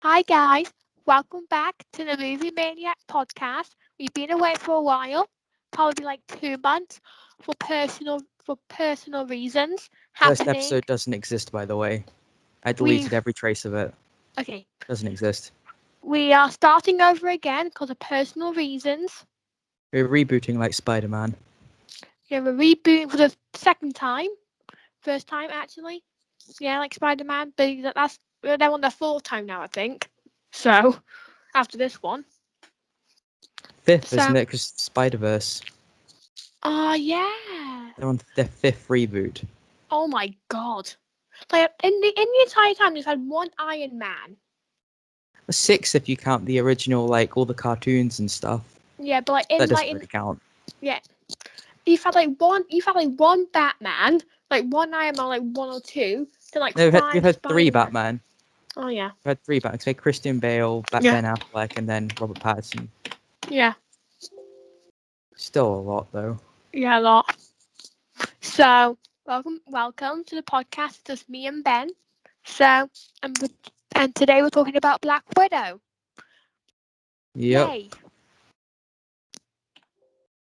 Hi guys, welcome back to the Movie Maniacs podcast. We've been away for a while, probably like 2 months, for personal reasons First happening. episode doesn't exist, by the way. I deleted We've every trace of it. okay, Doesn't exist. we are starting over again because of personal reasons. We're rebooting like Spider-Man. Yeah, we're rebooting for the second time, first time actually. Yeah, like Spider-Man, but they're on their fourth time now, I think. So after this one, Fifth, isn't so it? Because Spider-Verse. yeah. They're on their fifth reboot. Oh my god. Like in the entire time they've had one Iron Man. Six if you count the original, like all the cartoons and stuff. Yeah, but That doesn't really count. yeah. You've had like one Batman, like one Iron Man, like one or two, then like No, we've five had three Spider-Man. Batman. Oh yeah. We've had three Batman. So Christian Bale, Yeah. Ben Affleck, and then Robert Pattinson. Yeah. Still a lot, though. Yeah, a lot. So welcome to the podcast. It's just me and Ben. So and today we're talking about Black Widow. Yep. Yay.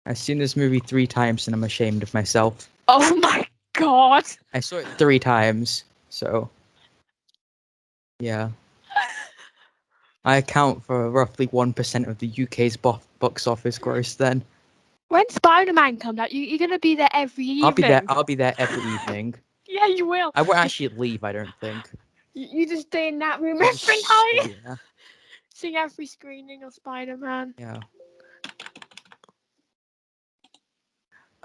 I've seen this movie 3 times and I'm ashamed of myself. Oh my god. I saw it 3 times, so... Yeah. I account for roughly 1% of the UK's box office gross then. When Spider-Man comes out, you're gonna be there every evening. I'll be there every evening. Yeah, you will. I won't actually leave, I don't think. You just stay in that room I'll every just night. stay there. See every screening of Spider-Man. Yeah.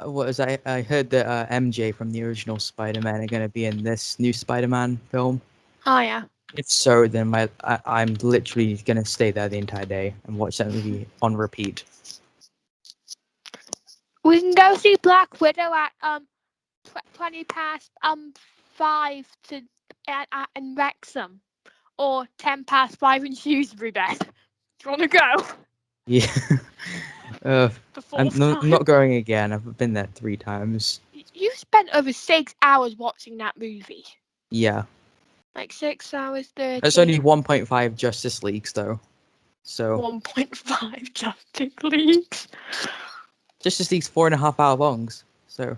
What was I heard that MJ from the original Spider-Man are going to be in this new Spider-Man film. Oh yeah. If so, then I'm literally going to stay there the entire day and watch that movie on repeat. We can go see Black Widow at 5 to in Wrexham, or 5 in Shrewsbury. Beth, do you want to go? Yeah. uh, The I'm fourth time. not going again. I've been there 3 times. You spent over 6 hours watching that movie. Yeah. Like 6 hours 30. It's only 1.5 Justice Leagues though. So 1.5 Justice Leagues. Justice League's 4.5 hour longs. So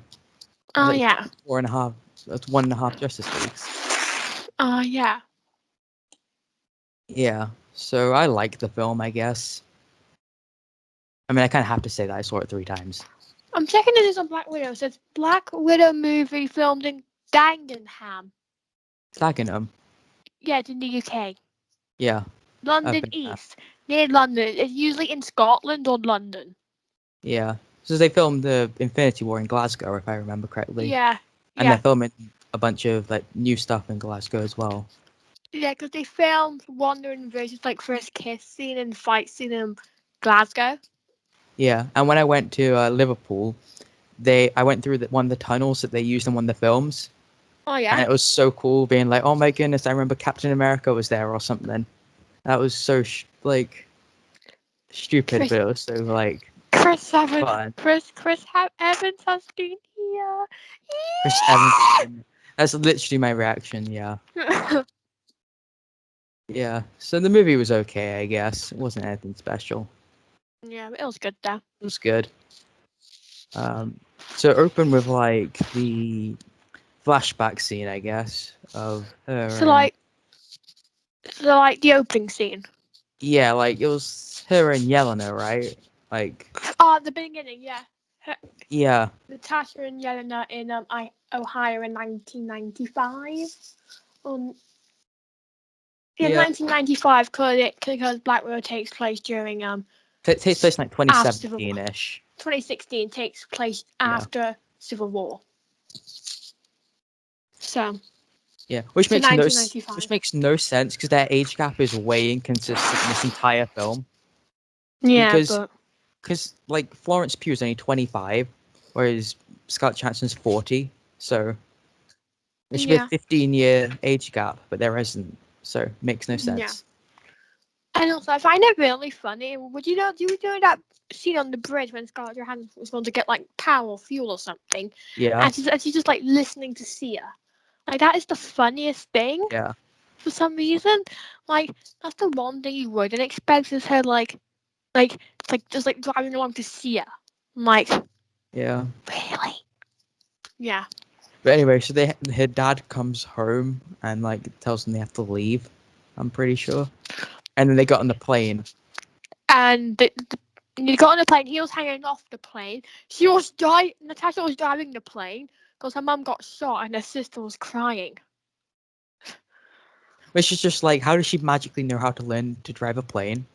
Oh like yeah. 4.5. That's 1.5 Justice Leagues. Oh yeah. Yeah. So I like the film, I guess. I mean, I kind of have to say that I saw it 3 times. I'm checking this on Black Widow. It says Black Widow movie filmed in Dagenham. Dagenham. Yeah, it's in the UK. Yeah. London East. Near London. It's usually in Scotland or London. Yeah. So they filmed the Infinity War in Glasgow, if I remember correctly. Yeah. And they're filming a bunch of like new stuff in Glasgow as well. Yeah, because they filmed Wonder and Vision's like first kiss scene and fight scene in Glasgow. Yeah. And when I went to Liverpool, I went through one of the tunnels that they used in one of the films. Oh yeah. And it was so cool being like, oh my goodness, I remember Captain America was there or something. That was so stupid, but it was so like Chris Evans. fun. Chris Evans has been here. Chris Evans. That's literally my reaction. Yeah. Yeah. So the movie was okay, I guess. It wasn't anything special. Yeah, it was good though. It was good. So open with like the flashback scene, I guess, of her. So like the opening scene. Yeah, like it was her and Yelena, right? Like. Oh, at the beginning, yeah. Yeah. Natasha and Yelena in Ohio in 1995. Yeah, 1995 because Black Widow takes place during It takes place in like 2017-ish. 2016 takes place after Civil War. So. Yeah, which makes no sense because their age gap is way inconsistent in this entire film. Yeah, because like Florence Pugh is only 25, whereas Scarlett Johansson's 40, so there should be a 15-year age gap, but there isn't, so it makes no sense. Yeah. And also, I find it really funny. Would you know that scene on the bridge when Scarlett Johansson was going to get like power or fuel or something? Yeah. And she's just like listening to Sia. Like that is the funniest thing. Yeah. for some reason. Like that's the one thing you wouldn't expect is her just like driving along to see her. I'm like, Yeah. really? Yeah. But anyway, so her dad comes home and like tells them they have to leave. I'm pretty sure. And then they got on the plane. And he got on the plane. He was hanging off the plane. Natasha was driving the plane because her mum got shot and her sister was crying. Which is just like, how does she magically know how to learn to drive a plane?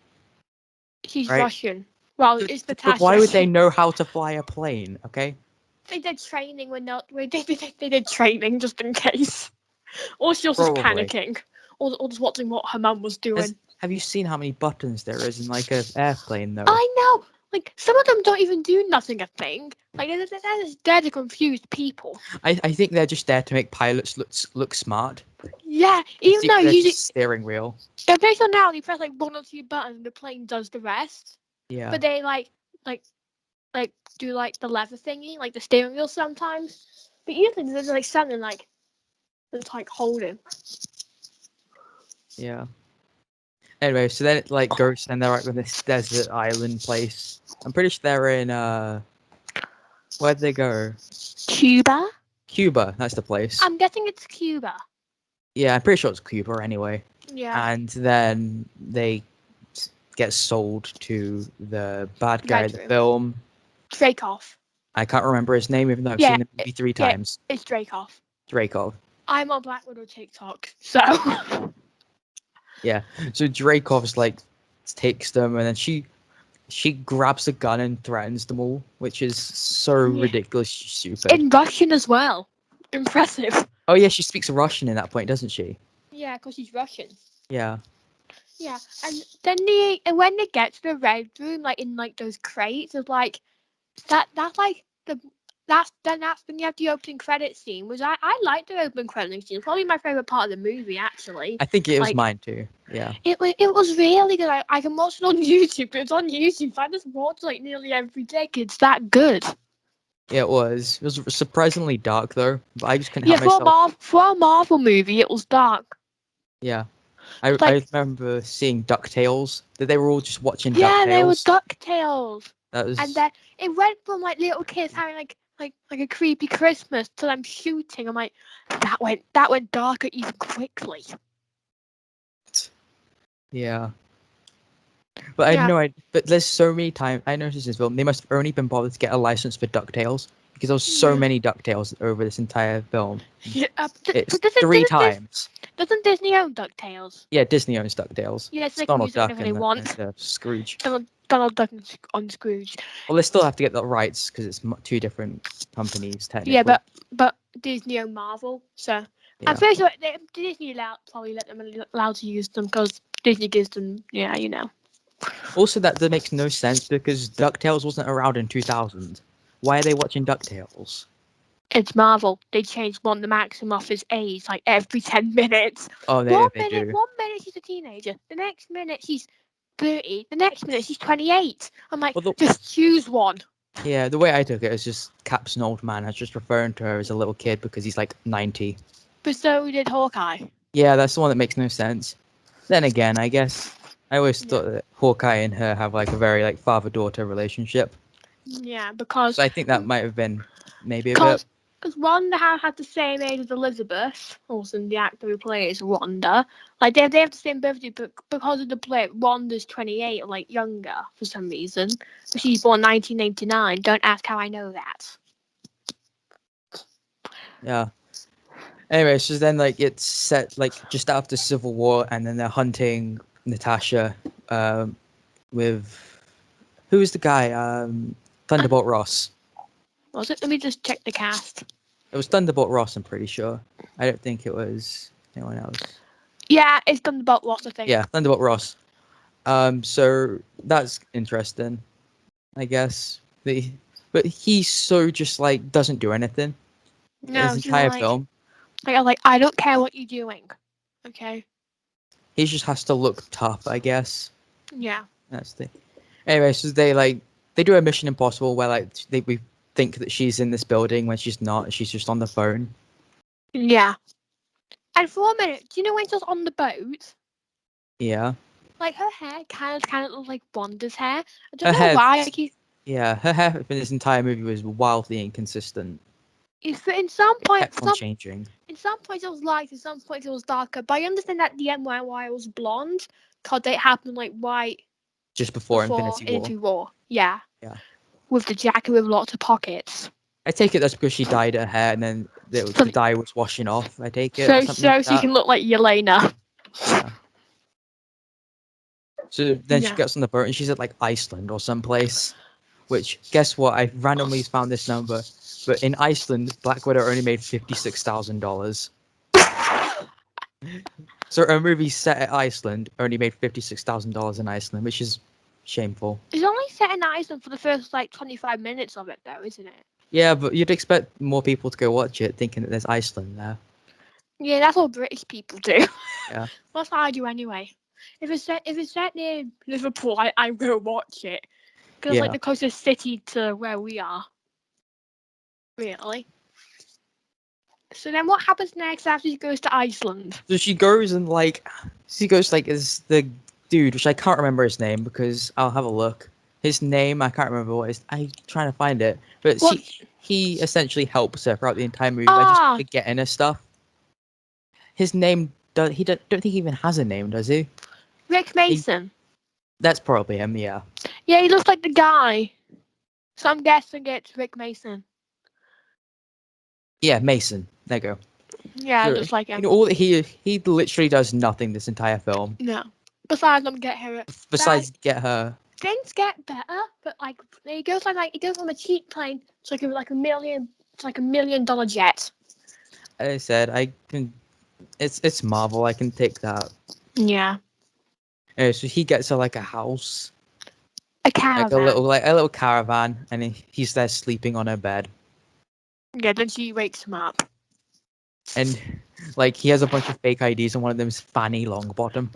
She's Right? Russian. Well, But, it's but why would they Natasha. know how to fly a plane? Okay. They did training when not. They did training just in case. Or she was just Probably. panicking. Or just watching what her mum was doing. Have you seen how many buttons there is in like an airplane though? I know. Like some of them don't even do nothing. I think. Like they're just there to confuse people. I think they're just there to make pilots look smart. Yeah. Even though There's usually, just steering wheel. based on now, you press like one or two buttons and the plane does the rest. Yeah. But they like like do like the lever thingy, like the steering wheel sometimes. But usually there's like something like that's like holding. Yeah. Anyway, so then it like goes and they're like on this desert island place. I'm pretty sure they're in where'd they go? Cuba? Cuba, that's the place. I'm guessing it's Cuba. Yeah, I'm pretty sure it's Cuba anyway. Yeah. And then they get sold to the bad guy in Red the Room. film. Dreykov. I can't remember his name even though I've Yeah, seen the movie three Yeah, times. it's Dreykov. Dreykov. I'm on Black Widow TikTok, so Yeah. So Dreykov's like takes them and then she grabs a gun and threatens them all, which is so Yeah. ridiculously stupid. in Russian as well. Impressive. Oh yeah, she speaks Russian in that point, doesn't she? Yeah, because she's Russian. Yeah. Yeah, and then when they get to the Red Room, like in like those crates, it's like that's like the that's when you have the opening credit scene. Which I like the opening credit scene. It's probably my favorite part of the movie actually. I think it was Like mine too. Yeah. it was really good. I can watch it on YouTube. But it's on YouTube. I just watch like nearly every day. 'Cause it's that good. Yeah, it was. It was surprisingly dark though, but I just couldn't Yeah, help myself. For a Marvel movie, it was dark. Yeah. Like I remember seeing DuckTales, that they were all just watching yeah, they were DuckTales. Ducktales. That And was then it went from like little kids having like a creepy Christmas to them shooting. I'm like, that went darker even quickly. yeah. But I Yeah. know but there's so many times I noticed this film, they must have only been bothered to get a license for DuckTales because there was so Yeah. many DuckTales over this entire film. Yeah, It's but three times. doesn't Disney own Ducktales? Yeah, Disney owns DuckTales. Yeah, so It's they can Donald use it Duck whenever they and, want. Scrooge. Donald Duck on Scrooge. Well, they still have to get the rights because it's two different companies technically. Yeah, but Disney own Marvel, so Yeah. I'm pretty sure Disney probably let them allowed to use them because Disney gives them Also, that makes no sense because DuckTales wasn't around in 2000. Why are they watching DuckTales? It's Marvel. They change the Maxim off his age like every 10 minutes. Oh, they do. 1 minute she's a teenager. The next minute she's 30. The next minute she's 28. I'm like, Well, just choose one. Yeah, the way I took it is just Cap's an old man. I was just referring to her as a little kid because he's like 90. But so did Hawkeye. Yeah, that's the one that makes no sense. Then again, I guess I always thought that Hawkeye and her have like a very like father-daughter relationship. Yeah, because So I think that might have been maybe a because bit. Wanda had the same age as Elizabeth, also the actor who plays Wanda. Like they have the same birthday, but because of the play, Wanda's 28 or like younger for some reason. But she's born 1989. Don't ask how I know that. Yeah. Anyway, so then like it's set like just after Civil War, and then they're hunting Natasha with who's the guy? Thunderbolt Ross. Was it? Let me just check the cast. It was Thunderbolt Ross, I'm pretty sure. I don't think it was anyone else. Yeah, it's Thunderbolt Ross, I think. Yeah, Thunderbolt Ross. So that's interesting, I guess. But he's so just like doesn't do anything. No, His entire film. I don't care what you're doing. Okay. He just has to look tough, I guess. Yeah. That's the. Anyway, so they do a Mission Impossible where like we think that she's in this building when she's not. She's just on the phone. Yeah. And for a minute, do you know when she was on the boat? Yeah. Like her hair kind of looked like Wanda's hair. I don't Her know hair, why. Like her hair for this entire movie was wildly inconsistent. if in some point, Kept on changing. in some points it was light, in some points it was darker. But I understand at the end why it was blonde, cause it happened like right Just before before Infinity War. Infinity War. Yeah, Yeah. with the jacket with lots of pockets. I take it that's because she dyed her hair and then So the dye was washing off. I take it, or so something like so she that. can look like Yelena. Yeah. So then she Yeah. gets on the boat and she's at like Iceland or someplace. Which, guess what? I randomly found this number, but in Iceland, Black Widow only made $56,000. So a movie set at Iceland only made $56,000 in Iceland, which is shameful. It's only set in Iceland for the first like 25 minutes of it, though, isn't it? Yeah, but you'd expect more people to go watch it, thinking that there's Iceland there. Yeah, that's what British people do. Yeah. That's what I do anyway. If it's set near Liverpool, I will watch it because like Yeah. the closest city to where we are. Really. So then, what happens next after she goes to Iceland? So she goes like as the dude, which I can't remember his name because I'll have a look. His name I can't remember what is. I'm trying to find it, but What? he essentially helps her throughout the entire movie by just Ah, getting her stuff. His name don't think he even has a name, does he? Rick he Mason. that's probably him. Yeah. Yeah, he looks like the guy. So I'm guessing it's Rick Mason. Yeah, Mason. There you go. Yeah, So, just like him. all that he literally does nothing this entire film No. Besides, I'm get her. That besides get her. things get better, but like he goes like he goes from a cheap plane to like a million to like $1 million jet. I said I can. It's Marvel. I can take that. Yeah, So he gets her like a house, a caravan. like a little caravan, and he's there sleeping on her bed, Yeah, then she wakes him up. and like he has a bunch of fake IDs, and one of them is Fanny Longbottom.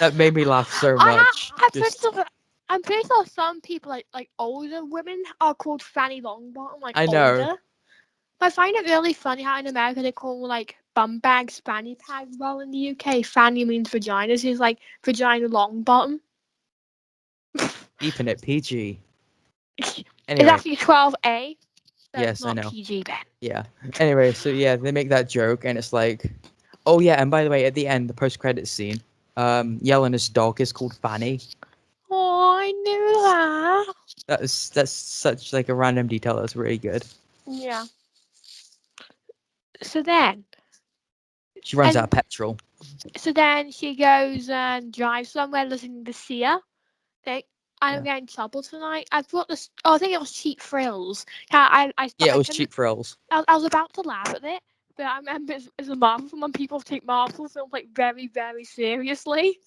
That made me laugh so much. I'm pretty Just sure. I'm pretty sure some people like older women are called Fanny Longbottom, like I know. older. I find it really funny how in America they call like bum bags fanny pads. Well, in the UK, fanny means vagina, so it's like vagina long bottom. Keeping it PG. It's Anyway, actually 12A, so it's yes, I not know. PG then. Yeah. Anyway, so yeah, they make that joke, and it's like, oh yeah, and by the way, at the end, the post-credits scene, Yelena's dog is called Fanny. Oh, I knew that. That's such like a random detail. That's really good. Yeah. So then, She runs out of and petrol. so then she goes and drives somewhere listening to Sia. Like, I'm Yeah. getting in trouble tonight. I brought this. Oh, I think it was Cheap Thrills. Yeah, Yeah, it I was can. cheap frills. I was about to laugh at it, but I remember it's a Marvel film and people take Marvel films like very, very seriously.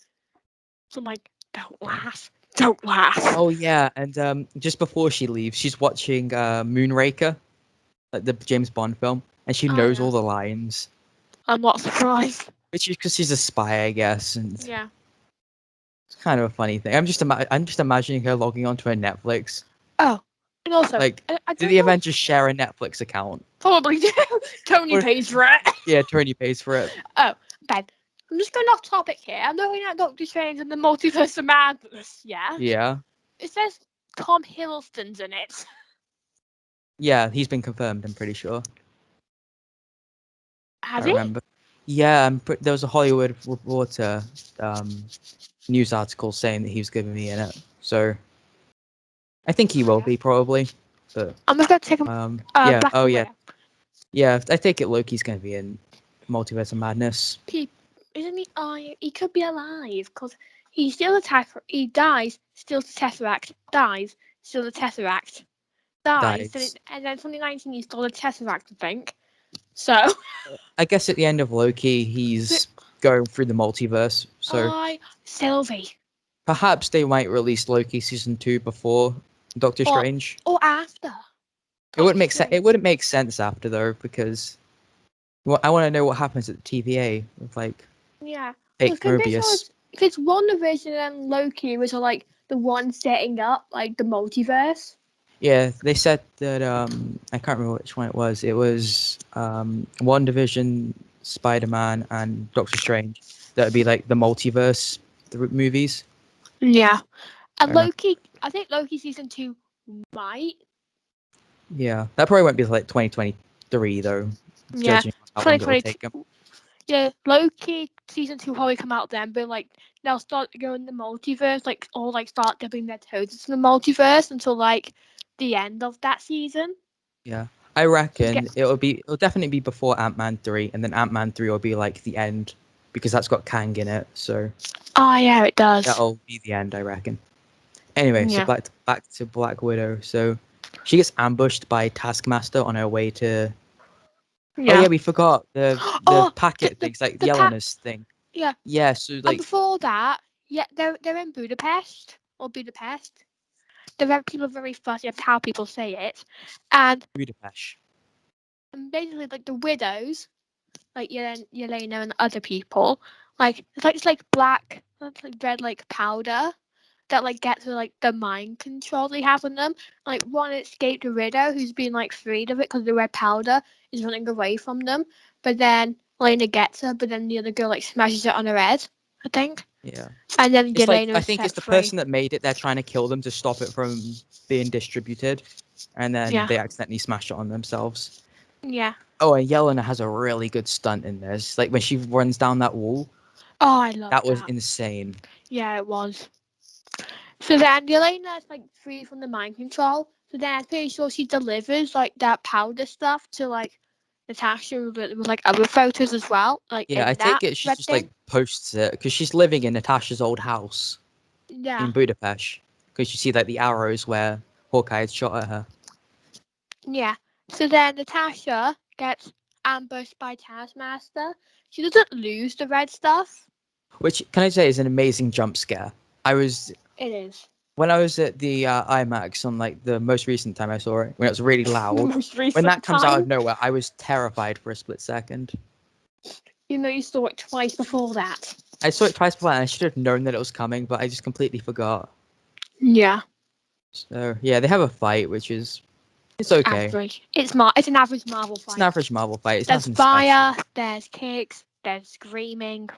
So I'm like, don't Yeah. laugh. Don't laugh. Oh yeah, and just before she leaves, she's watching Moonraker, like the James Bond film, and she Oh knows yeah. all the lines, I'm not surprised. which is because she's a spy, I guess, and Yeah. it's kind of a funny thing. I'm just imagining her logging onto her Netflix. Oh, and also, Like, I do don't the know. Avengers share a Netflix account? Probably do. Tony Or pays for it. yeah, Tony pays for it. Oh, Ben. I'm just going off topic here. I'm looking at Doctor Strange and the Multiverse of Madness. Yeah. Yeah, It says Tom Hiddleston's in it. yeah, he's been confirmed. I'm pretty sure. I Has he? remember. Yeah, there was a Hollywood Reporter news article saying that he was going to be in it. So I think he will Yeah. be probably. But I'm just gonna take him. yeah. Black Oh and yeah. Widow. Yeah. I take it Loki's going to be in Multiverse of Madness. Isn't he? Oh, he could be alive because he's still the Tesseract. He dies, still the Tesseract. Dies, still the Tesseract. Dies, Dies. and then 2019 he's still the Tesseract, I think. So, I guess at the end of Loki, he's going through the multiverse. So Sylvie, perhaps they might release Loki season 2 before Doctor or Strange. after. It wouldn't Doctor make sense. Strange. It wouldn't make sense after though, because I want to know what happens at the TVA with like Yeah, fake because Mobius. if it's WandaVision and Loki, which are like the one setting up like the multiverse. Yeah, they said that I can't remember which one it was. It was One Division Spider-Man, and Doctor Strange. That would be like the multiverse movies. Yeah. I And reckon. Loki, I think Loki season 2 might. Yeah, that probably won't be like 2023 though, Yeah. judging on how long it will take them. 2022. Yeah, Loki season 2 probably come out then, but like they'll start going the multiverse, like or like start dipping their toes into the multiverse until like the end of that season. Yeah, I To get reckon it'll definitely be before Ant-Man 3, and then Ant-Man 3 will be like the end because that's got Kang in it. So oh yeah, it does. that'll be the end, I reckon. Anyway, so Yeah. back to Black Widow. So she gets ambushed by Taskmaster on her way to. Oh Yeah. yeah, we forgot the Oh, packet things like the pack. Yelena's thing. Yeah. Yeah, so And like before that, yeah, they're in Budapest or Budapest. People are very fussy of how people say it, and Budapest. basically like the widows, like Yelena and other people, like it's like black, it's like red like powder that like gets with like the mind control they have on them. Like one escaped a widow who's been like freed of it because the red powder is running away from them. But then Lena gets her, but then the other girl like smashes it on her head, I think. Yeah. And then It's like Yelena I is think it's set the free. person that made it. They're trying to kill them to stop it from being distributed, and then Yeah. they accidentally smash it on themselves. Yeah. Oh, and Yelena has a really good stunt in this. Like when she runs down that wall, Oh, I love that was that. insane. Yeah, it was. So then Yelena is like free from the mind control. So then I'm pretty sure she delivers like that powder stuff to like Natasha with like other photos as well, like Yeah, I in that take it she red just like thing. posts it because she's living in Natasha's old house Yeah, in Budapest. Because you see like the arrows where Hawkeye had shot at her. yeah. So then Natasha gets ambushed by Taskmaster. She doesn't lose the red stuff. Which can I say is an amazing jump scare. I was It is. when I was at the IMAX on like the most recent time I saw it when it was really loud. Most When that recent comes out of time. nowhere, I was terrified for a split second. You know you saw it twice before that. I saw it twice before, and I should have known that it was coming, but I just completely forgot. Yeah. So yeah, they have a fight, which is it's okay. Average. It's an average Marvel It's an fight. average Marvel fight. It's There's nothing special. fire, there's kicks, there's screaming.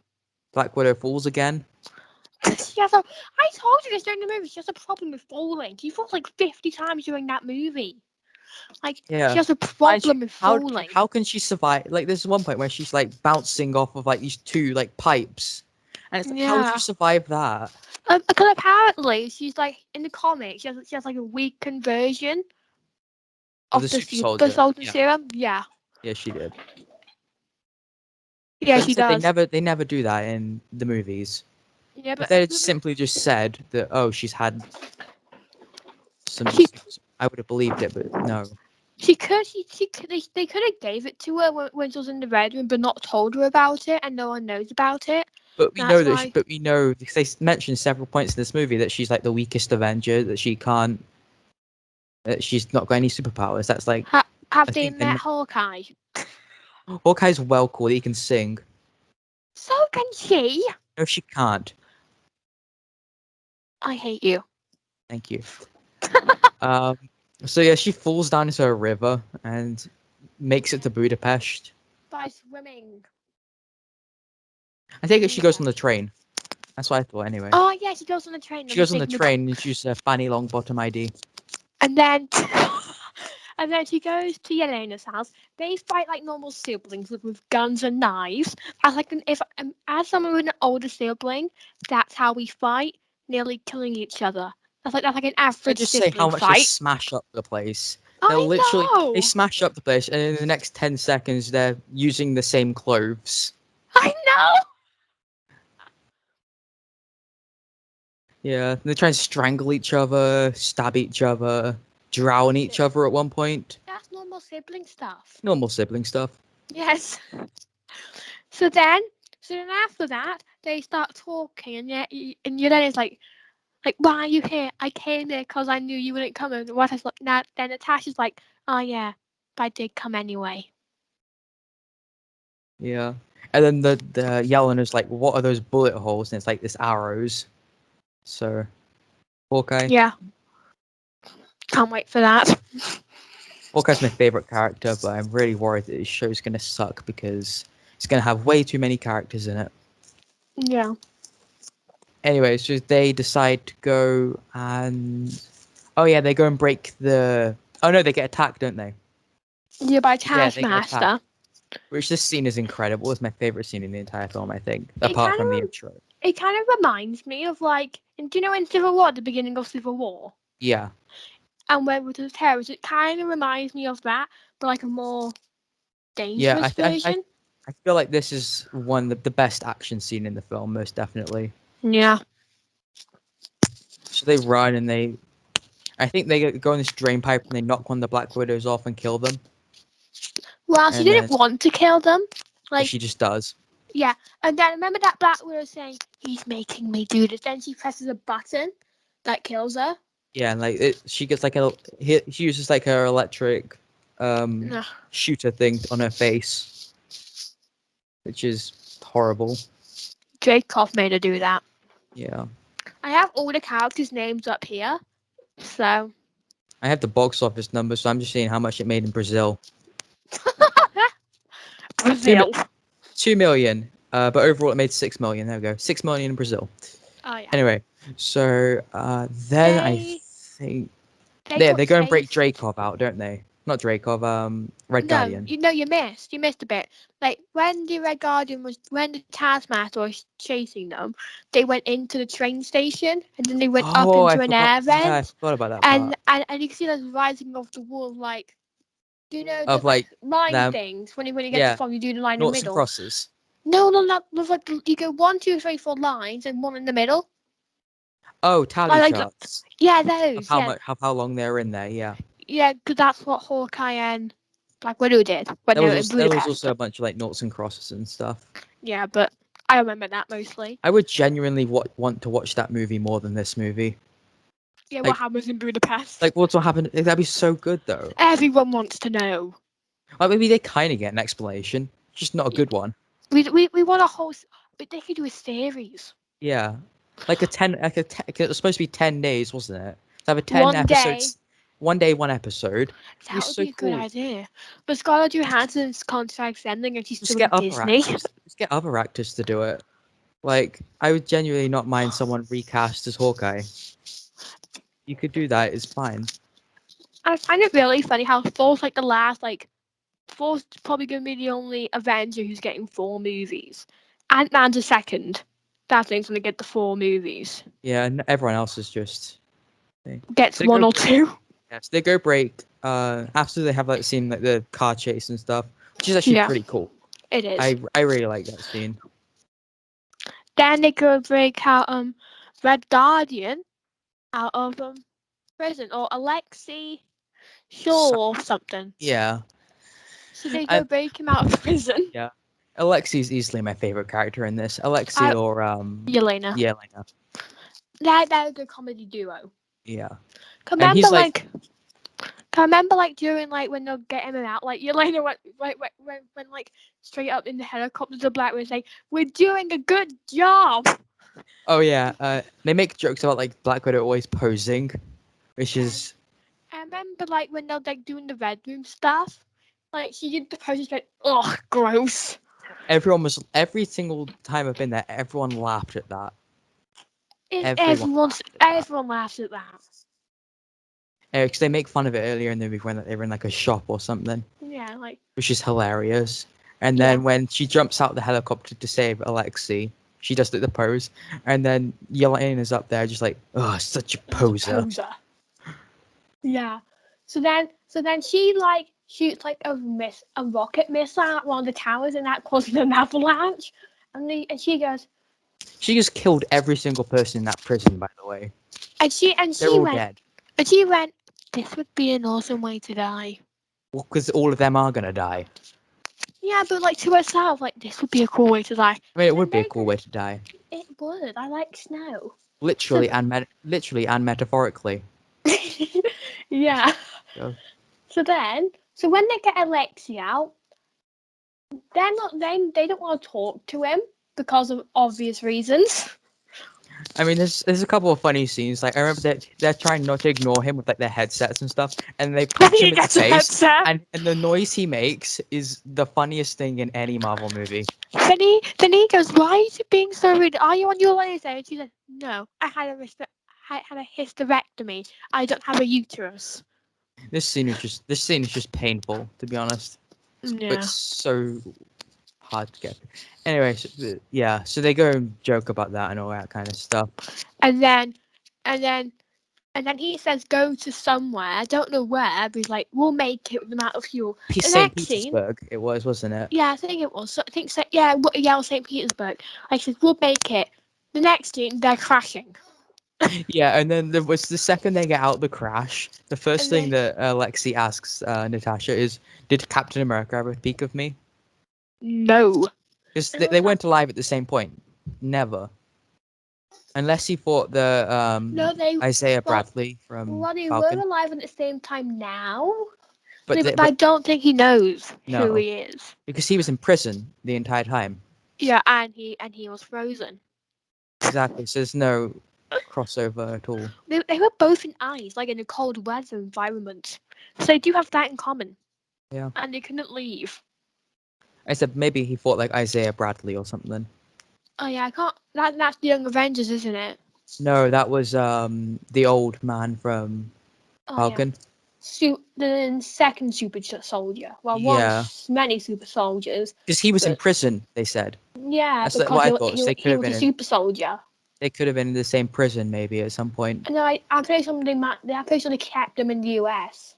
Black Widow falls again. She has a. I told you this during the movie. She has a problem with falling. She falls like 50 times during that movie. Like she Yeah. has a Mind you, problem with falling. how can she survive? Like there's one point where she's like bouncing off of like these two like pipes, and it's like how would you Yeah. survive that? Because apparently she's like in the comics. She has like a weak conversion Of of the the super super soldier. soldier Yeah. serum. Yeah. Yeah, she did. Yeah, But she instead, does. they never do that in the movies. Yeah, If but they had simply just said that, oh, she's had some, she I would have believed it. But no. she could she could they could have gave it to her when she was in the red room, but not told her about it, and no one knows about it. But we know That's that. why. But we know because they mentioned several points in this movie that she's like the weakest Avenger. That she can't. That she's not got any superpowers. That's like Have I they think. met And Hawkeye? Hawkeye's well cool. He can sing. So can she. No, she can't. I hate you. Thank you. Um. So yeah, she falls down into a river and makes it to Budapest. By swimming. I take it she goes on the Budapest. train. That's what I thought anyway. Oh yeah, she goes on the train. She I'm goes on the thinking train and she uses a Fanny Longbottom ID. and then and then she goes to Yelena's house. They fight like normal siblings with guns and knives. As like if as someone with an older sibling, that's how we fight, nearly killing each other. That's like an I average just say how sibling much they fight. smash up the place. They I know. smash up the place, and in the next 10 seconds they're using the same clothes. I know. Yeah, they try and strangle each other, stab each other, drown each other at one point. That's normal sibling stuff. Normal sibling stuff. Yes. So then, so then after that, they start talking, and yet, and Yelena's like, why are you here? I came here because I knew you wouldn't come. And what I like, now, then Natasha's like, oh yeah, but I did come anyway. Yeah. And then the Yelena's like, what are those bullet holes? And it's like this arrows. So Hawkeye. Yeah, can't wait for that. Hawkeye's my favorite character, but I'm really worried that his show's gonna suck because It's going to have way too many characters in it. Yeah. Anyway, so they decide to go and... Oh, yeah, they go and break the... Oh, no, they get attacked, don't they? Yeah, by Yeah, they get Taskmaster. attacked. Which this scene is incredible. It's my favourite scene in the entire film, I think. It Apart kind from the of intro. it kind of reminds me of like, do you know in Civil War, at the beginning of Civil War, Yeah. and where with the terrorists, it kind of reminds me of that, but like a more Yeah, dangerous version. I feel like this is one of the best action scene in the film, most definitely. Yeah. So they run and they... I think they go in this drain pipe and they knock one of the Black Widows off and kill them. Well, she And then didn't want to kill them. Like, she just does. yeah. And then remember that Black Widow saying, "He's making me do this." Then she presses a button that kills her. Yeah, and like she gets like she uses like her electric Ugh. shooter thing on her face, which is horrible. Dracoff made her do that. Yeah. I have all the characters' names up here, so I have the box office number, so I'm just seeing how much it made in Brazil. Brazil. 2 million. But overall it made 6 million. There we go. 6 million in Brazil. Oh yeah. Anyway, so then I They think they got they go and break chased. Dreykov out, don't they? Not Dreykov, Red No, Guardian. you missed. You missed a bit. Like when the Red Guardian was when the Taskmaster was chasing them, they went into the train station and then they went up Oh, I into an forgot. air Yeah, I vent forgot about that and part. you can see them rising off the wall like you know the Of like like line them, things when you get to yeah, farm you do the line in the noughts and middle. crosses. No, not there's like you go 1, 2, 3, 4 lines and one in the middle. Oh, tally Like charts yeah, of those yeah. how long they're in there. Yeah, Yeah, because that's what Hawkeye and Black Widow did when they were in there was Budapest. also a bunch of like noughts and crosses and stuff. Yeah, but I remember that mostly. I would genuinely want to watch that movie more than this movie. Yeah, what Like, happens in Budapest? what's what happened? That'd be so good though. Everyone wants to know. Like maybe they kind of get an explanation, just not a good one. We want a whole, but they could do a series. Yeah, like a ten, it was supposed to be 10 days, wasn't it? To have a 10 episodes, One day, one day, one episode. It'd be that would so be a good cool. idea. But Scarlett Johansson's contract's ending and she's Just suing get other Disney. actors. Just get other actors to do it. Like, I would genuinely not mind someone recast as Hawkeye. You could do that. It's fine. I find it really funny how Thor's like the last, like, Thor's probably going to be the only Avenger who's getting 4 movies. Ant-Man's a second. That thing's going to get the 4 movies. Yeah, and everyone else is just. Gets They one go or break. two. Yes, they go break. After they have like scene like the car chase and stuff, which is actually Yeah, pretty cool. it is. I really like that scene. Then they go break out Red Guardian out of prison or Alexei So, Shaw or something. yeah, So they go I break him out of prison. yeah. Alexi's easily my favorite character in this. Alexi I or Yelena. yeah, Elena. They're a good comedy duo. Yeah, Can and remember he's like, like can remember like during like when they'll get him out, like Yelena went when like straight up in the helicopter to Black was like, "We're doing a good job." oh yeah, they make jokes about like Black Widow always posing, which is I remember like when they're like doing the Red Room stuff. Like she did the poses like, "Ugh, gross." every single time I've been there, everyone laughed at that. Everyone Everyone's laughed at that. everyone laughs at that. Because they make fun of it earlier in the movie when they were in like a shop or something, Yeah, like which is hilarious. And yeah, then when she jumps out the helicopter to save Alexi, she does the pose, and then Yelena's up there just like, oh, such a poser. Yeah. So then she like shoots like a rocket missile at one of the towers, and that causes an avalanche. And she goes, She just killed every single person in that prison, by the way. and she They're all dead. and she went. This would be an awesome way to die. Well, because all of them are gonna die. Yeah, but like to herself, like this would be a cool way to die. I mean, it And would be a they cool way to die. It would. I like snow. So Literally and metaphorically. yeah. So, So when they get Alexi out, they don't want to talk to him because of obvious reasons. I mean, there's a couple of funny scenes. Like I remember that they're trying not to ignore him with like their headsets and stuff, and they When punch he him in the gets a face, headset. and the noise he makes is the funniest thing in any Marvel movie. Then he goes, "Why are you being so rude? Are you on your laser?" And she said, "No, I had a hysterectomy. I don't have a uterus." This scene is just painful, to be honest. It's Yeah. so hard to get through. Anyway, yeah, so they go and joke about that and all that kind of stuff. And then, and then, and then he says, "Go to somewhere. I don't know where." But he's like, "We'll make it with the amount of fuel." The St. next scene, Petersburg, it was, wasn't it? yeah, I think it was. I think so. Yeah, yeah, it was St. Petersburg. I said, "We'll make it." The next scene, they're crashing. Yeah, and then there was the second they get out the crash, the first And thing then that Lexi asks Natasha is, "Did Captain America have a peek of me?" no. Because And I they was like, weren't alive at the same point. Never. Unless he fought the no, Isaiah well, Bradley from well, they were Falcon. alive at the same time now. But But I don't think he knows who no, he is. because he was in prison the entire time. Yeah, and he was frozen. Exactly. So there's no crossover at all. They were both in ice, like in a cold weather environment. So they do have that in common. Yeah. And they couldn't leave. I said maybe he fought like Isaiah Bradley or something. Oh yeah, I can't. That's the Young Avengers, isn't it? No, that was the old man from Oh yeah. Falcon. The second super soldier. Well, Yeah, many super soldiers, because he was in but prison. They said yeah, that's like because what I thought. So he was a super soldier. they could have been in the same prison maybe at some point. And I'm pretty sure I'm pretty sure they kept them in the US.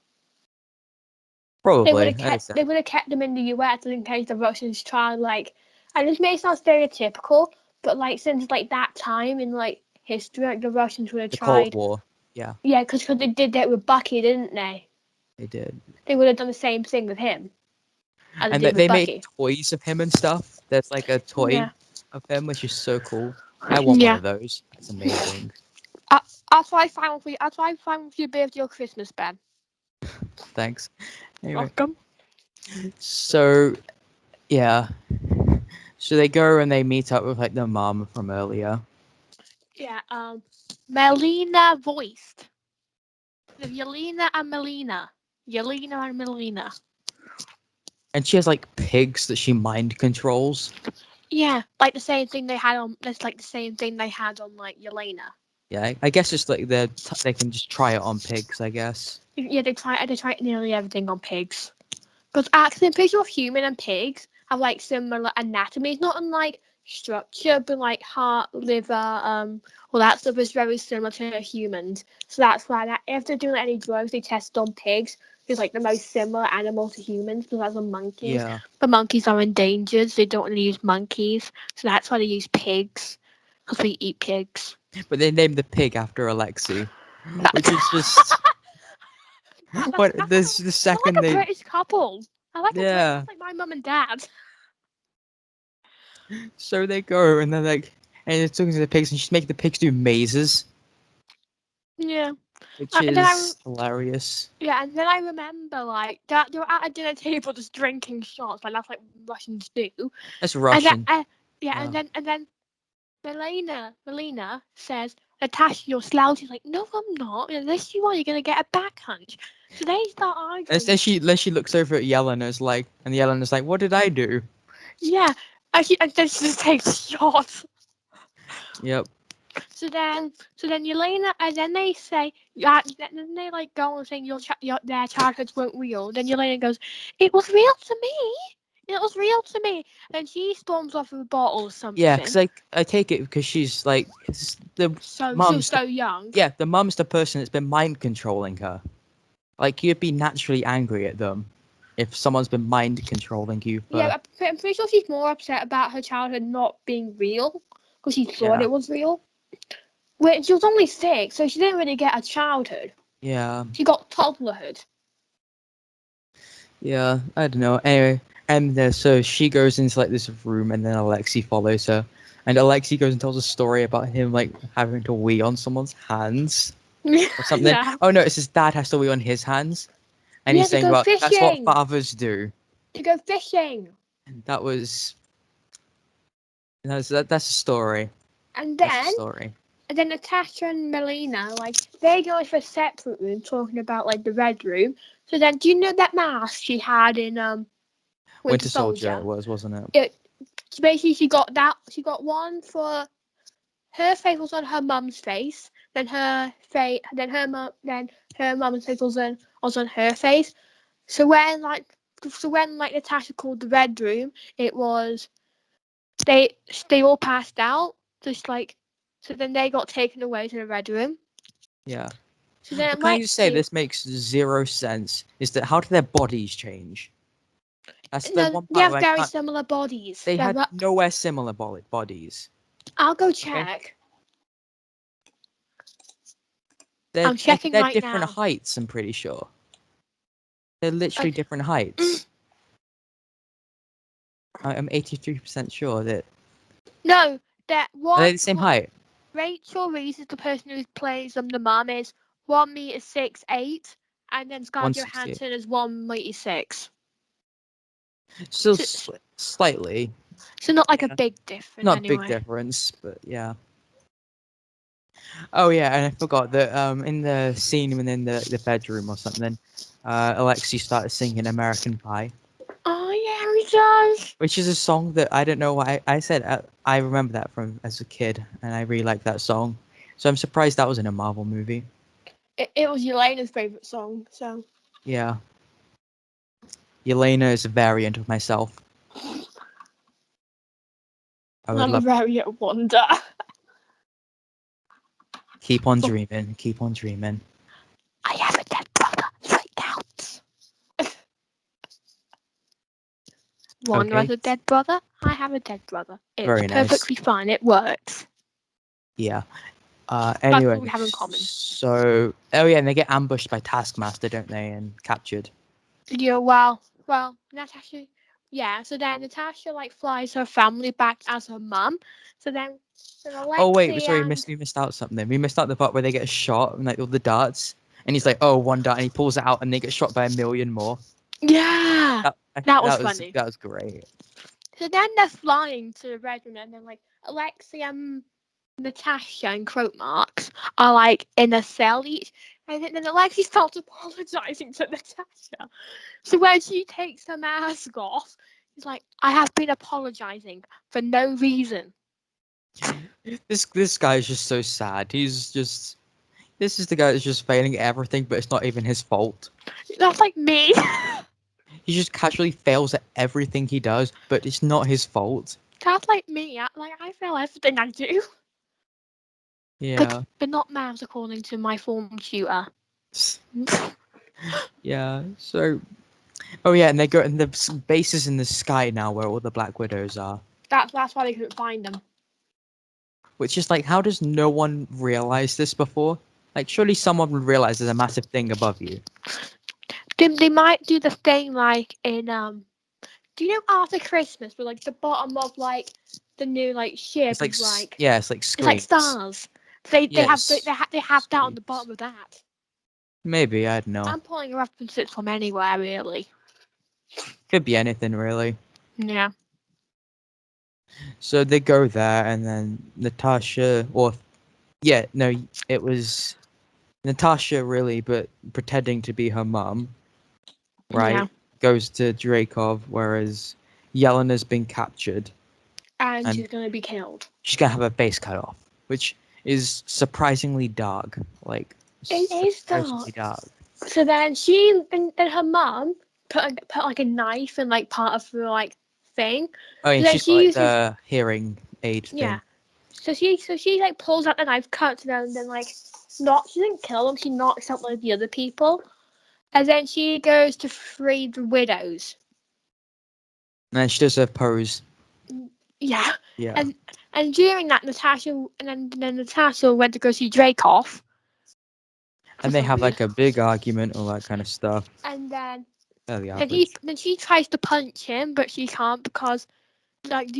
Probably. I said. They would have kept them in the US in case the Russians try like. And this may sound stereotypical, but like since like that time in like history, like the Russians would have The Cold tried. War. Yeah, Yeah, because they did that with Bucky, didn't they? they did. They would have done the same thing with him as they And did with they made Bucky. toys of him and stuff. There's like a toy Yeah, of him, which is so cool. I want one yeah. of those. That's amazing. Uh, that's why I found for you. That's why I found for your birthday or Christmas, Ben. Thanks. Anyway, Welcome. so yeah, so they go and they meet up with like the mom from earlier, Yeah. Melina voiced. Yelena and Melina. Yelena and Melina. and she has like pigs that she mind controls. Yeah, like the same thing they had on. That's like the same thing they had on like Yelena. Yeah, I guess it's like they can just try it on pigs. I guess. Yeah, they try nearly everything on pigs. Because actually, I'm pretty sure human and pigs have like similar anatomies, not unlike structure, but like heart, liver, all that stuff is very similar to humans. So that's why that if they're doing any drugs, they test on pigs. It's like the most similar animal to humans, besides the monkeys. Yeah, But monkeys are endangered, so they don't really use monkeys. So that's why they use pigs, because we eat pigs. but they named the pig after Alexi, which is just what. There's the They're like second a they. British couple. I like a Brit. Yeah, That's like my mum and dad. so they go and they're like, and it's talking to the pigs, and she's making the pigs do mazes, Yeah. which And then I is hilarious. Yeah, and then I remember like that they were at a dinner table just drinking shots, like that's like Russians do. That's And then Russian. yeah, Yeah. and then Melina says, "Natasha, you're slouchy." She's like, "No, I'm not. Unless you are, you're gonna get a backhand." So they start And arguing. then she looks over at Yelena's like, and Yelena's like, "What did I do?" Yeah, and then she just takes shots. Yep. So then Yelena, and then they say, yeah, then they like go on saying their childhoods weren't real. Then Yelena goes, "It was real to me. It was real to me." And she storms off with a bottle or Yeah, because something. I take it because she's like the So she was mom's so the young. yeah the mom's the person that's been mind controlling her. Like you'd be naturally angry at them if someone's been mind controlling you Yeah, for I'm pretty sure she's more upset about her childhood not being real because she thought yeah it was real. Wait, she was only 6, so she didn't really get a childhood. yeah She got toddlerhood. yeah I don't know anyway and so she goes into like this room and then Alexi follows her and Alexi goes and tells a story about him like having to wee on someone's hands or something. Yeah. Oh no, it's his dad has to wee on his hands. And Yeah, he's to saying go about that's what fishing. fathers do. To go fishing. That was that's a story. And That's a then story. And then Natasha and Melina, like, they go into a separate room talking about, like, the Red Room. So then, do you know that mask she had in Winter Winter Soldier it Soldier? was, wasn't it? It basically she got that. She got one for her face was on her mum's face. Then her face. Then her mum's face was on her face. So when Natasha called the Red Room, it was they they all passed out. Just like so, then they got taken away to the Red Room. Yeah. So then But can I just say Lexi, this makes zero sense? Is that how do their bodies change? That's the no, one they part have where I very can't. similar bodies. They had nowhere similar bodies. I'll go Okay, check. they're I'm checking they're right different now. heights. I'm pretty sure they're literally Like, different heights. I'm 83% sure that no, that are they one. the same height? Rachel Reese is the person who plays the mum is 1 meter 6'8", and then Scarlett 168. Johansson is 1 meter 6. Still So, slightly. so not like a Yeah. big difference Not big anyway. difference, but yeah. Oh yeah, and I forgot that in the scene within the bedroom or something, Alexi started singing American Pie, Oh yeah, he does. which is a song that I don't know why I said I remember that from as a kid, and I really like that song. So I'm surprised that was in a Marvel movie. It was Elena's favorite song. So Yeah, Yelena is a variant of myself. I would I'm a love very wonder. keep on dreaming, keep on dreaming. I have a dead brother. So it counts. Wanda Okay, has a dead brother. I have a dead brother. It's very nice. perfectly fine. It works. Yeah. That's what Anyway, we have in common. so oh yeah, and they get ambushed by Taskmaster, don't they, and captured. Yeah, well, Natasha, yeah. So then Natasha like flies her family back as her mum. So then Oh wait, Alexi sorry, and we missed out something. We missed out the part where they get shot and like all the darts, and he's like, "Oh, one dart," and he pulls it out, and they get shot by a million more. yeah, That that was funny. that was great. So then they're flying to the Red Room, and then like Alexi and Natasha and Croat Marks are like in a cell each, and then Alexi starts apologizing to Natasha. So when she takes her mask off, she's like, "I have been apologizing for no reason." This guy is just so sad. He's just this is the guy that's just failing at everything, but it's not even his fault. That's like me. He just casually fails at everything he does, but it's not his fault. That's like me. I fail everything I do, Yeah. but not maths according to my form tutor. Yeah. So, oh yeah, and they go and the base is in the sky now, where all the Black Widows are. That's why they couldn't find them. Which is like, how does no one realize this before? Like, surely someone would realize there's a massive thing above you. They might do the thing like in Do you know After Christmas, where like the bottom of like the new like ship It's like, is like yeah, it's like it's like screens. stars. They Yes, have that on the screens. bottom of that. Maybe I don't know. I'm pulling references from anywhere really. Could be anything really. Yeah. So they go there, and then Natasha, or yeah, no, it was Natasha really, but pretending to be her mum, Yeah. right? Goes to Drakov, whereas Yelena's been captured, And and she's gonna be killed. she's gonna have her face cut off, which is surprisingly dark. Like It is surprisingly dark. dark. So then then her mum put like a knife in like part of her like thing. Oh, So and then she's got she like uses the hearing aid yeah. thing. So she like pulls out the knife, cuts them, and then like not she didn't kill them. She knocks out like the other people, and then she goes to free the widows. And then she does her pose. Yeah, Yeah. and during that, Natasha then Natasha went to go see Dracoff for And they some have reason, like a big argument, all that kind of stuff. and Fairly average. then she tries to punch him, but she can't because like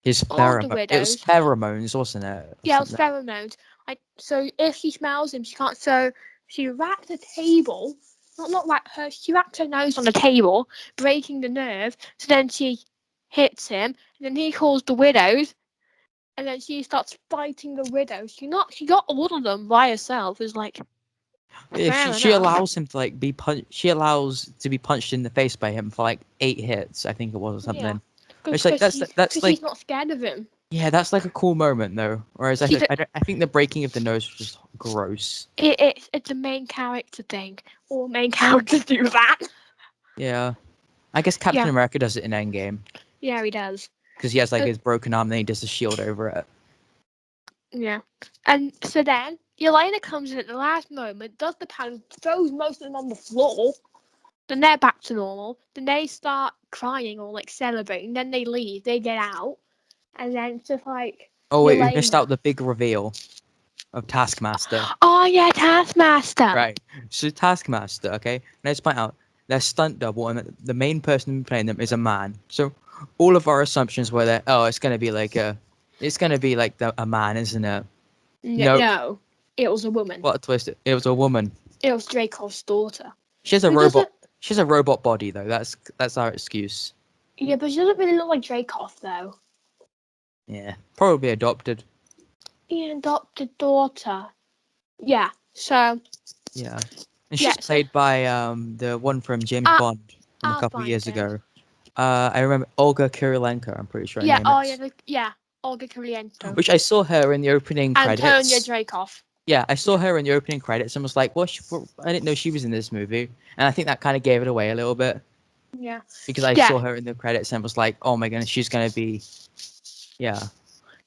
His all the pheromone. It was widows. pheromones, wasn't it? Or Yeah, it was something. pheromones. Like so, if she smells him, she can't. So she wrapped the table. Not wrap her. She wrapped her nose on the table, breaking the nerve. So then she hits him, and then he calls the widows, and then she starts fighting the widow. She got all of them by herself. It's like Yeah, fair she enough. allows him to like be punched. She allows to be punched in the face by him for like 8 hits, I think it was, or Yeah, something. It's like that's because she's like not scared of him. yeah, that's like a cool moment though. Whereas She's a, I think the breaking of the nose was just gross. it's a main character thing. All main characters do that. Yeah, I guess Captain Yeah, America does it in Endgame yeah, he does. because he has like Uh, his broken arm, and then he does a shield over it. yeah, and so then Elena comes in at the last moment, does the pan, throws most of them on the floor. Then they're back to normal. Then they start crying or like celebrating. Then they leave. They get out, and then it's just like Oh wait, we missed Elena. out the big reveal of Taskmaster. Oh yeah, Taskmaster. Right. So Taskmaster, okay? Let's point out their stunt double and the main person playing them is a man. So all of our assumptions were that it's gonna be like a man, isn't it? No, No, it was a woman. what a twist! It was a woman. It was Dracov's daughter. She has a Who robot. doesn't? She has a robot body though. That's our excuse. Yeah, but she doesn't really look like Dracov though. Yeah, probably adopted. Yeah, adopted daughter. Yeah. So Yeah, and yeah. she's So played by the one from James I Bond from a I'll couple of find years it. ago. I remember Olga Kurilenko. I'm pretty sure her Yeah. name Oh yeah. is. Yeah. Olga Kurylenko. Which I saw her in the opening Antonia credits. Dracov. Yeah, I saw Yeah. her in the opening credits and was like, well, I didn't know she was in this movie. And I think that kind of gave it away a little bit Yeah. because I Yeah. saw her in the credits and was like, oh my goodness, she's going to be, yeah.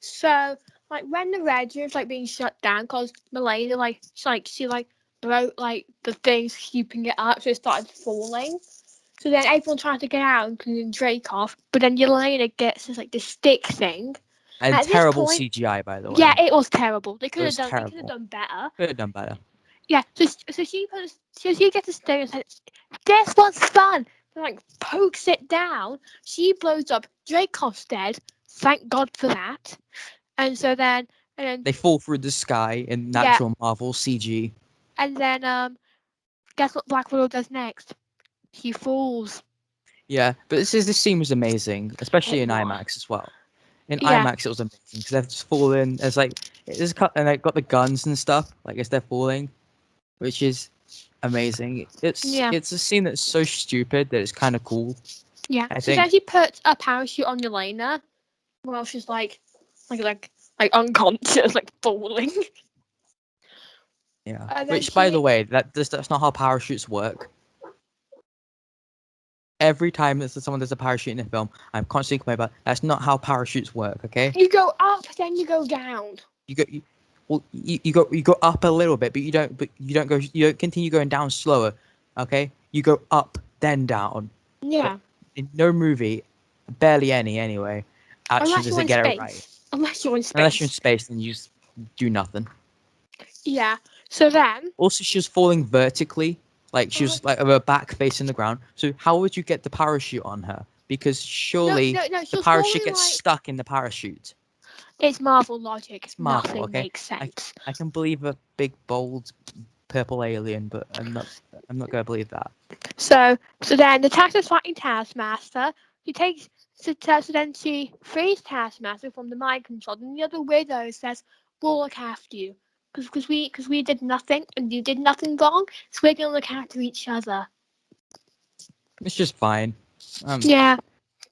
So like when the red room's like being shut down because Melania she broke like the things keeping it up, so it started falling. So then everyone tried to get out, including Dracov. But then Yelena gets this stick thing. And At this terrible point, CGI, by the yeah, way. it was terrible. They It could have was done. They could have terrible. done better. Could have done better. Yeah. So she gets a stick and says, "Guess what's fun?" And like pokes it down. She blows up. Dracov's dead. Thank God for that. And so then, and then They fall through the sky in yeah, natural Marvel CG. and then guess what Black Widow does next? She falls. Yeah, but this scene was amazing, especially It in was. IMAX as well. In Yeah. IMAX, it was amazing because they've just fallen. It's like it's cut, and they've got the guns and stuff, like as they're falling, which is amazing. Yeah. It's a scene that's so stupid that it's kind of cool. Yeah. I So then think. she puts a parachute on Yelena while she's like unconscious, like falling. Yeah. And then Which, by the she way, that's not how parachutes work. Every time that someone does a parachute in a film, I'm constantly complaining about that's not how parachutes work. Okay. you go up, then you go down. You go. You go up a little bit, but you don't. But you don't continue going down slower. Okay. You go up then down. But Yeah. in no movie, barely any anyway, actually Unless does you're it in get it right. space. Unless you're in Unless you're in space. space, then you just do nothing. Yeah. So then. Also, she was falling vertically, like she Uh, was like with her back facing the ground. So how would you get the parachute on her? Because no, surely no, no. She the was parachute falling gets like. stuck in the parachute. It's Marvel logic. It's Marvel, Nothing okay? makes I sense. I can believe a big bold purple alien, but I'm not gonna believe that. So then the Taskmaster's fighting Taskmaster. She takes so then she frees Taskmaster from the mind control, and the other widow says, "We'll look after you because we did nothing and you did nothing wrong, so we're gonna look after each other." It's just fine. Yeah,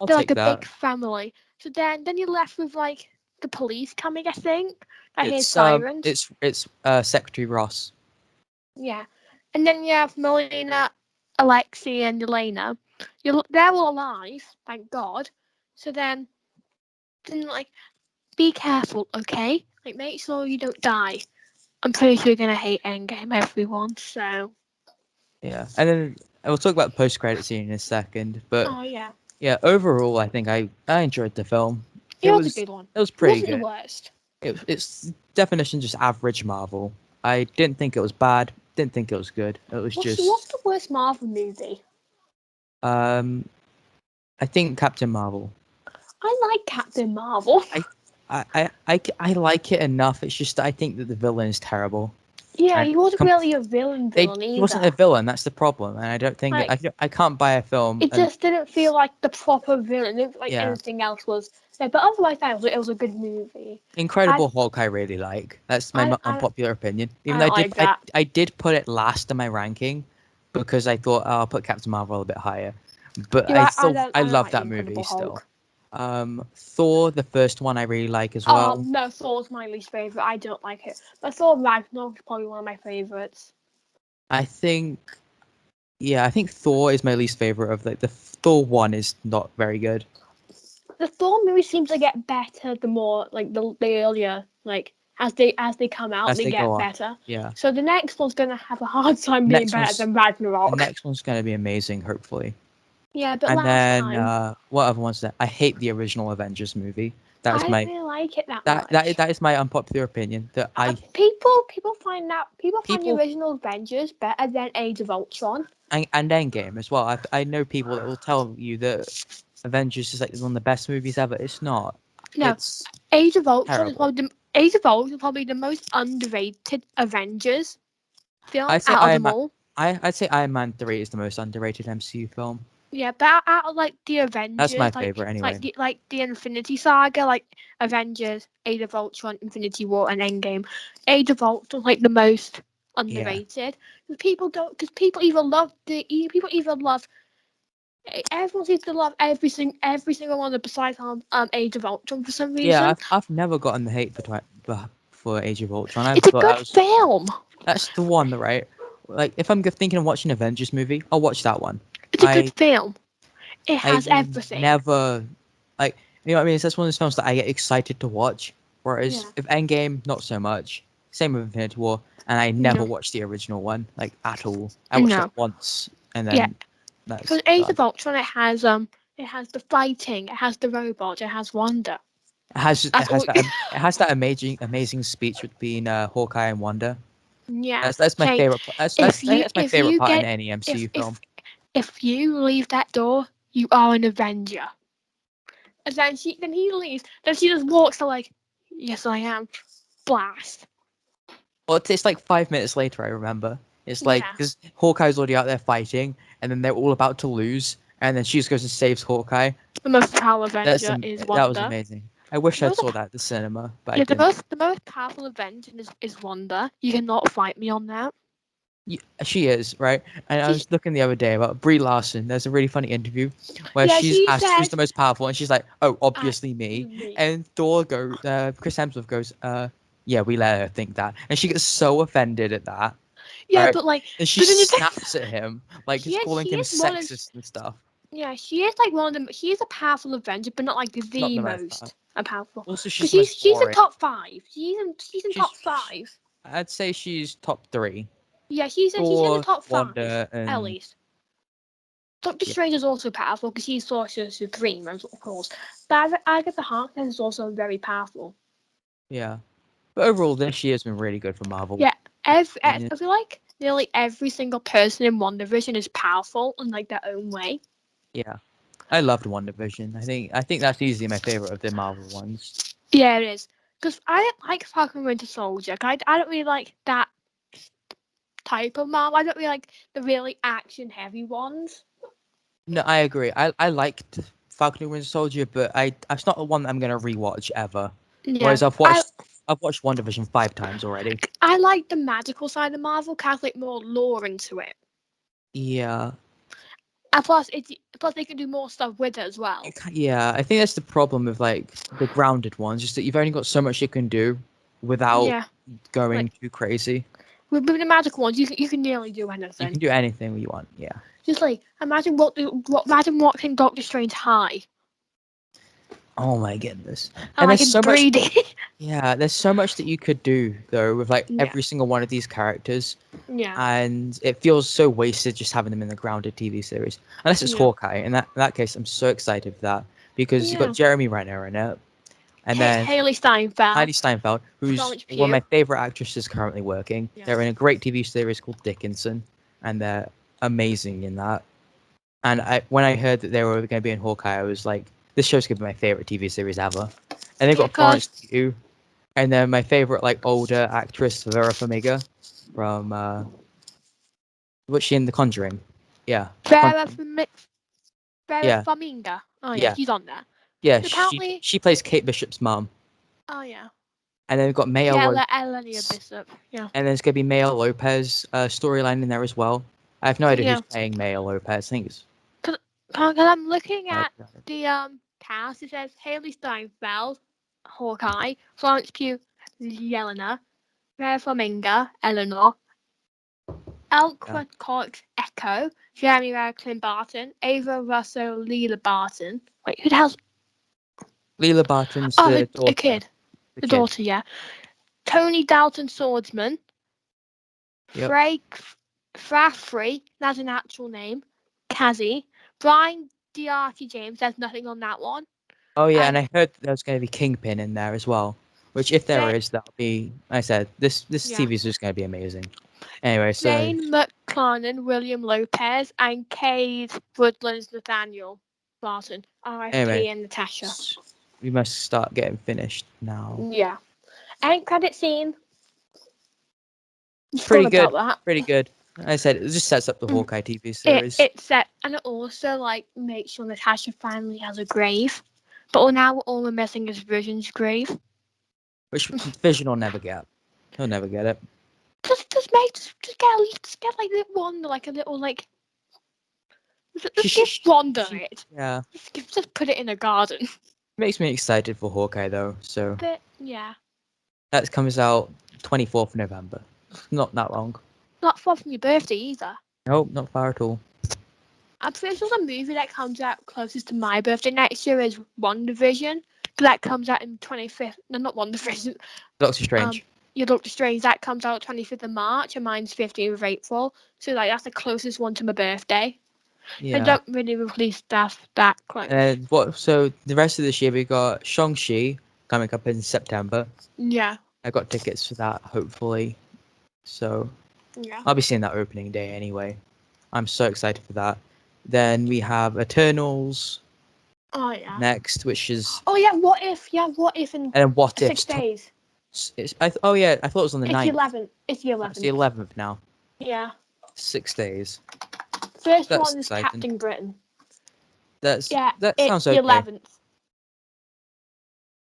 I'll they're like take a that. big family. So then you're left with like the police coming. I think I hear It's sirens. Secretary Ross. Yeah, and then you have Melina, Alexei, and Elena. They're all alive, thank God. So then like be careful, okay? Like make sure you don't die. I'm pretty sure you're gonna hate Endgame, everyone. So Yeah, and then we'll talk about the post credit scene in a second. But oh yeah, yeah, overall, I think I enjoyed the film. it was a good one. It was It pretty wasn't the good. worst. It's definition just average Marvel. I didn't think it was bad. Didn't think it was good. It was What's just the worst Marvel movie? um I think Captain Marvel. I like Captain Marvel. I I like it enough. It's just that I think that the villain is terrible. Yeah, And he wasn't really a villain he wasn't a either. villain. That's the problem. And I don't think Like I can't buy a film it and just didn't feel like the proper villain. It, like yeah. anything else was Yeah, but otherwise, it was a good movie. I Incredible Hulk, I really like. That's my I unpopular opinion. Even I though don't like that. I did put it last in my ranking because I thought, oh, I'll put Captain Marvel a bit higher. But Yeah, I I don't love like the that movie Incredible still. Hulk. Thor, the first one, I really like as Oh well. no, Thor's my least favorite. I don't like it. But Thor Ragnarok is probably one of my favorites. I think, yeah, I think Thor is my least favorite of the Thor one is not very good The Thor movies seem to get better the more like the earlier like as they come out as they they go get on. better. Yeah, So the next one's gonna have a hard time being next better one's than the Ragnarok. next one's gonna be amazing, hopefully. Yeah, but And last then time what other ones that I hate the original Avengers movie. That is I don't my really like it that much. that is my unpopular opinion. That I People find the people original Avengers better than Age of Ultron. and Endgame as well. I know people that will tell you that Avengers is like one of the best movies ever. It's not. No, It's terrible. Age of Ultron is probably the most underrated Avengers film I'd say out of Iron them Man. all. I'd say Iron Man 3 is the most underrated MCU film. Yeah, but out of like the That's my Avengers, favorite anyway. like the Infinity Saga, like Avengers, Age of Ultron, Infinity War, and Endgame, Age of Ultron like the most Yeah. underrated. Because people either love everyone seems to love every single one of besides Age of Ultron for some Yeah, reason. I've never gotten the hate for Age of Ultron. I It's a thought that good was film. that's the one, right? Like if I'm thinking of watching an Avengers movie, I'll watch that one. It's a good I film. It I has will everything. never like you know what I mean. That's one of those films that I get excited to watch. Whereas Yeah. if Endgame, not so much. Same with Infinity War, and I never No. watched the original one like at all. I watched it No. once, and Yeah. then that's Because Age done. of Ultron, it has the fighting, it has the robots, it has Wanda. That's all. It has that amazing speech between Hawkeye and Wanda. Yeah. That's my Okay. favorite. I think that's my If favorite you part in get any MCU film. if you leave that door, you are an Avenger. And then he leaves. Then she just walks to like, yes I am. Blast. Well, it's like 5 minutes later. I remember it's like Yeah. because Hawkeye's already out there fighting, and then they're all about to lose, and then she just goes and saves Hawkeye. The most powerful Avenger is That was Wanda. amazing. I wish The I most, saw that at the cinema, but I yeah, didn't. the most powerful Avenger is Wanda. You cannot fight me on that. She is right, and I She's was looking the other day about Brie Larson. There's a really funny interview where yeah. she's She asked who's says, the most powerful, and she's like, "Oh, uh, obviously me." me. And Chris Hemsworth goes, yeah, we let her think that," and she gets so offended at that, Yeah, right? but like, And she but then snaps at him, like he's calling she him is one of sexist and stuff. yeah, she is like one of them. She is a powerful Avenger, but not like Not the the most powerful. most powerful. Also, Because she's the most she's in boring. top five. She's in top She's, five. I'd say she's top three. Yeah, she's in the Thor, top five Wanda, at and least. Doctor yeah, Strange is also powerful because he's Sorcerer Supreme, of course. But Agatha Harkness is also very powerful. yeah. But overall, this year's been really good for Marvel. Yeah, I And feel like nearly every single person in One Division is powerful in like their own way. yeah, I loved WandaVision. I think that's easily my favorite of the Marvel ones. Yeah, it is. Because I don't like Falcon Winter Soldier. I don't really like that type of Marvel. I don't really like the really action heavy ones. No, I agree. I liked Falcon and Winter Soldier, but it's not the one that I'm gonna rewatch ever. Yeah, Whereas I've watched WandaVision 5 times already. I like the magical side of Marvel. Cause like more lore into it, Yeah, and plus they can do more stuff with it as well. yeah. I think that's the problem with like the grounded ones, just that you've only got so much you can do without Yeah, going like too crazy. with the magical ones, you can nearly do You anything. can do anything you want. Yeah. Just like imagine watching Doctor Strange high Oh my goodness. and And like there's in so much 3D. Yeah, there's so much that you could do though with like Yeah, every single one of these characters, yeah, and it feels so wasted just having them in the grounded TV series. Unless it's yeah, Hawkeye. In that case, I'm so excited for that because you've got yeah. Jeremy Renner in it, and then Haley Steinfeld, Heidi Steinfeld, who's Florence one of my Pugh. favorite actresses currently working. They're in Yes. a great TV series called Dickinson, and they're amazing in that. And when I heard that they were going to be in Hawkeye, I was like, this show's going to be my favorite TV series ever. And they've Yeah, got Florence cause Pugh, and then my favorite like older actress Vera Farmiga from what's she in The Conjuring? Yeah, Vera Conjuring. Vera Yeah, Farmiga. Oh yeah, yeah, she's on there. Yeah, Apparently, she plays Kate Bishop's mom. oh yeah, And then we've got Mayo yeah, Elenia Lopez. Bishop. Yeah, And then it's going to be Mayo Lopez storyline in there as well. I have no idea yeah. who's playing Mayo Lopez. I think it's. Cause I'm looking Uh, at the cast. It says Haley Steinfeld, Hawkeye, Florence Pugh, Yelena, Rhea Flaminga, Eleanor, yeah. Elcra Cox, Echo, Jeremy Clint Barton, Ava Russo, Leela Barton. Wait, who the hell's? Leela Barton's Oh, the a daughter. kid. The The kid. daughter, yeah. Tony Dalton Swordsman, Yep. Frafrey, that's an actual name. Kazzy, Brian Diarcy James, there's nothing on that one. Oh yeah, and And I heard there's going to be Kingpin in there as well. Which, if there is, that'll be. Like I said this yeah. TV is just going to be amazing. Anyway, so Shane McClellan, William Lopez, and Cade Woodlands Nathaniel Barton, anyway, RFP, and Natasha. we must start getting finished now. Yeah. End credit scene. Just Pretty forgot good. about that. Pretty good. Like I said, it just sets up the Hawkeye TV series. It set, and it also like makes sure Natasha finally has a grave. But now all we're missing is Vision's grave. Which Vision will never get. He'll never get it. Just get like Wanda, like a little like. Just give Wanda it. Yeah. Just put it in a garden. Makes me excited for Hawkeye though. So But yeah, that comes out 24th of November. Not that long. not far from your birthday either. Nope, not far at all. I'm pretty sure the movie that comes out closest to my birthday next year is WandaVision. That comes out in 25th. No, not WandaVision. Doctor Strange. Your Doctor Strange. That comes out 25th of March, and mine's 15th of April. So like that's the closest one to my birthday. Yeah. They don't really release stuff that close. And what? So the rest of this year we got Shang-Chi coming up in September. Yeah. I got tickets for that, hopefully. So Yeah. I'll be seeing that opening day anyway. I'm so excited for that. Then we have Eternals Oh yeah. next, which is. Oh yeah. What if? Yeah. What if in And then What 6 If? days? Oh yeah, I thought it was on the It's the 9th. 11th. It's the It's the 11th. 11th now. Yeah. 6 days. First That's one is exciting. Captain Britain. That It's sounds the okay. 11th.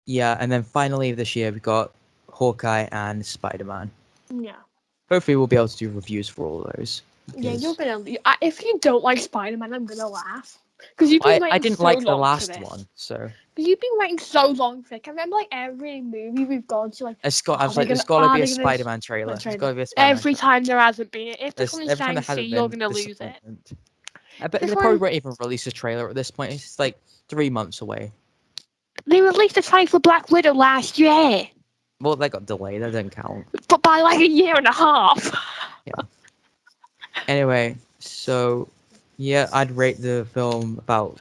Yeah, and then finally this year we got Hawkeye and Spider-Man. Yeah. Hopefully we'll be able to do reviews for all those. Yeah, you're gonna. If you don't like Spider-Man, I'm gonna laugh because you've been I waiting didn't so like the long for last this. one, so But you've been waiting so long for it. I remember like every movie we've gone to, like, I was like, there's got to be a Spider-Man trailer. There's got to be a Spider-Man every trailer. time there hasn't been it. If there's only Every time there Shang-Chi, hasn't you're been, gonna lose it. disappointment. I bet This they probably one, won't even release a trailer at this point. It's like 3 months away. they released a trailer for Black Widow last year, Well, that got delayed. That doesn't count. but by like a year and a half. Yeah. Anyway, so yeah, I'd rate the film about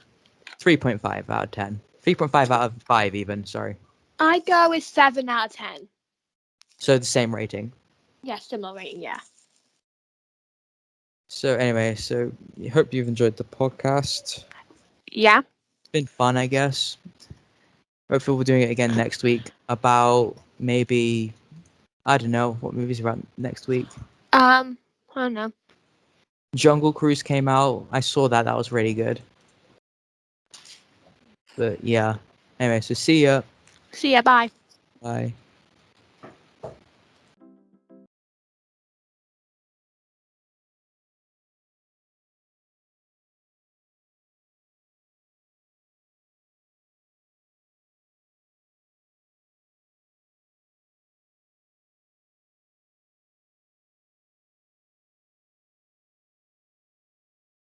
3.5 out of 10. 3.5 out of 5 even, sorry. I go with 7 out of 10. So the same rating. Yeah, similar rating. Yeah. So anyway, so I hope you've enjoyed the podcast. Yeah. It's been fun, I guess. Hopefully we're doing it again next week. About maybe, I don't know, what movies are out next week. I don't know. Jungle Cruise came out. I saw that. That was really good. But yeah. Anyway, so see ya. See ya. Bye. Bye.